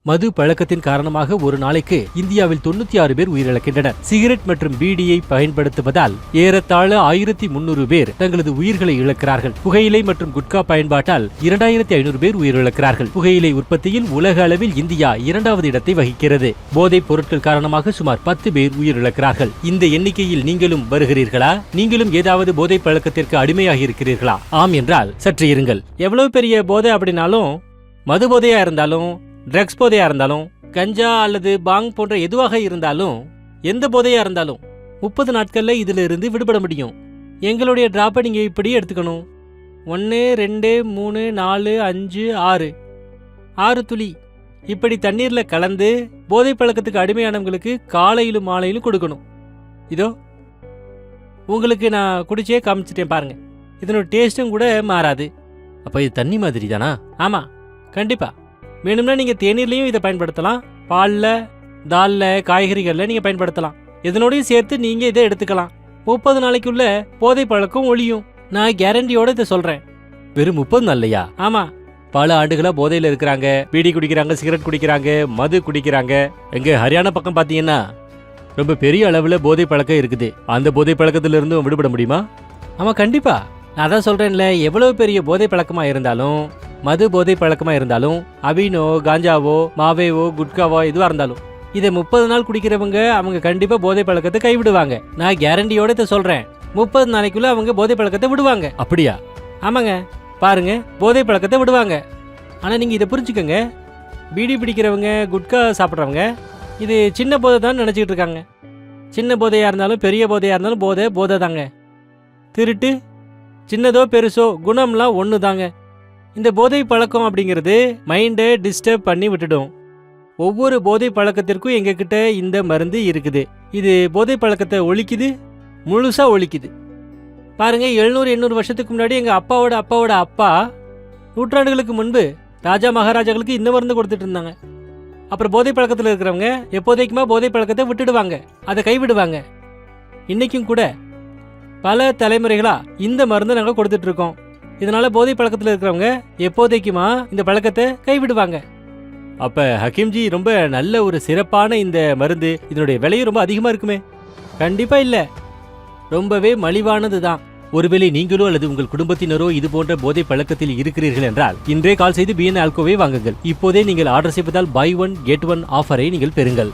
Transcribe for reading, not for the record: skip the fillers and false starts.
மது பழக்கத்தின் காரணமாக ஒரு நாளைக்கு இந்தியாவில் 96 பேர் உயிரிழக்கின்றனர். சிகரெட் மற்றும் பீடியை பயன்படுத்துவதால் ஏறத்தாழ 1300 பேர் தங்களது உயிர்களை இழக்கிறார்கள். புகையிலை மற்றும் குட்கா பயன்பாட்டால் 2500 பேர் உயிரிழக்கிறார்கள். புகையிலை உற்பத்தியில் உலக அளவில் இந்தியா 2வது இடத்தை வகிக்கிறது. போதைப் பொருட்கள் காரணமாக சுமார் 10 பேர் உயிரிழக்கிறார்கள். இந்த எண்ணிக்கையில் நீங்களும் வருகிறீர்களா? நீங்களும் ஏதாவது போதை பழக்கத்திற்கு அடிமையாகி இருக்கிறீர்களா? ஆம் என்றால் சற்று இருங்கள். எவ்வளவு பெரிய போதை அப்படின்னாலும், மது போதையா இருந்தாலும், ட்ரக்ஸ் போதையா இருந்தாலும், கஞ்சா அல்லது பாங் போன்ற எதுவாக இருந்தாலும், எந்த போதையா இருந்தாலும் 30 நாட்கள்ல இதுல இருந்து விடுபட முடியும். எங்களுடைய டிராப்பை நீங்க இப்படி எடுத்துக்கணும். 1 2 3 4 5 6 6 துளி இப்படி தண்ணீர்ல கலந்து போதை பழக்கத்துக்கு அடிமையானவங்களுக்கு காலையிலும் மாலையிலும் கொடுக்கணும். இதோ உங்களுக்கு நான் குடிச்சே காமிச்சிட்டேன் பாருங்க. இதனோட டேஸ்டும் கூட மாறாது. அப்ப இது தண்ணி மாதிரி தானா? ஆமா, கண்டிப்பா. வேணும்னா நீங்க தேநீர்லயும் இதை பயன்படுத்தலாம், பால்ல, தால்ல, காய்கறிகள்ல நீங்க பயன்படுத்தலாம். இதனோடய சேர்த்து நீங்க இதை எடுத்துக்கலாம். 30 நாளைக்குள்ள போதை பழக்கம் ஒழியும். நான் கேரண்டியோட இதை சொல்றேன். வெறும் 30 நாள்லையா? ஆமா. பல ஆண்டுகளா போதையில இருக்கிறாங்க, பீடி குடிக்கிறாங்க, சிகரெட் குடிக்கிறாங்க, மது குடிக்கிறாங்க. எங்க ஹரியானா பக்கம் பாத்தீங்கன்னா ரொம்ப பெரிய அளவுல போதை பழக்கம் இருக்குது. அந்த போதை பழக்கத்துல இருந்து விடுபட முடியுமா? ஆமா, கண்டிப்பா. நான் தான் சொல்றேன்ல, எவ்வளவு பெரிய போதை பழக்கமா இருந்தாலும், மது போதை பழக்கமா இருந்தாலும், அபினோ, காஞ்சாவோ, மாவேவோ, குட்காவோ எதுவா இருந்தாலும், இதை 30 நாள் குடிக்கிறவங்க அவங்க கண்டிப்பா போதை பழக்கத்தை கைவிடுவாங்க. நான் கேரண்டியோட இதை சொல்றேன். 30 நாளைக்குள்ள அவங்க போதை பழக்கத்தை விடுவாங்க. அப்படியா? ஆமாங்க, பாருங்க, போதை பழக்கத்தை விடுவாங்க. ஆனா நீங்க இதை புரிஞ்சுக்கங்க, பீடி பிடிக்கிறவங்க, குட்கா சாப்பிட்றவங்க இது சின்ன போதை தான் நினைச்சிட்டு இருக்காங்க. சின்ன போதையா இருந்தாலும் பெரிய போதையா இருந்தாலும் போதை தாங்க. திருட்டு சின்னதோ பெருசோ குணம்லாம் ஒன்று தாங்க. இந்த போதை பழக்கம் அப்படிங்கிறது மைண்டை டிஸ்டர்ப் பண்ணி விட்டுடும். ஒவ்வொரு போதை பழக்கத்திற்கும் எங்ககிட்ட இந்த மருந்து இருக்குது. இது போதை பழக்கத்தை ஒழிக்குது, முழுசா ஒழிக்குது. பாருங்க, 700-800 வருஷத்துக்கு முன்னாடி எங்க அப்பாவோட அப்பாவோட அப்பா நூற்றாண்டுகளுக்கு முன்பு ராஜா மகாராஜாக்களுக்கு இந்த மருந்து கொடுத்துட்டு இருந்தாங்க. அப்புறம் போதை பழக்கத்தில் இருக்கிறவங்க எப்போதைக்குமா போதை பழக்கத்தை விட்டுடுவாங்க, அதை கைவிடுவாங்க. இன்னைக்கும் கூட பல தலைமுறைகளா இந்த மருந்து நாங்கள் கொடுத்துட்டு இருக்கோம். இதனால போதை பழக்கத்தில் இருக்கிறவங்க எப்போதைக்குமா இந்த பழக்கத்தை கைவிடுவாங்க. அப்ப ஹக்கீம்ஜி, ரொம்ப நல்ல ஒரு சிறப்பான இந்த மருந்து, இதனுடைய விலையும் ரொம்ப அதிகமா இருக்குமே? கண்டிப்பா இல்ல, ரொம்பவே மலிவானது தான். ஒருவேளை நீங்களோ அல்லது உங்கள் குடும்பத்தினரோ இது போன்ற போதை பழக்கத்தில் இருக்கிறீர்கள் என்றால் இன்றே கால் செய்து பிஎன் ஆல்கோவை வாங்குங்கள். இப்போதே நீங்கள் ஆர்டர் செய்வதால் buy 1 get 1 ஆஃபரை நீங்கள் பெறுங்கள்.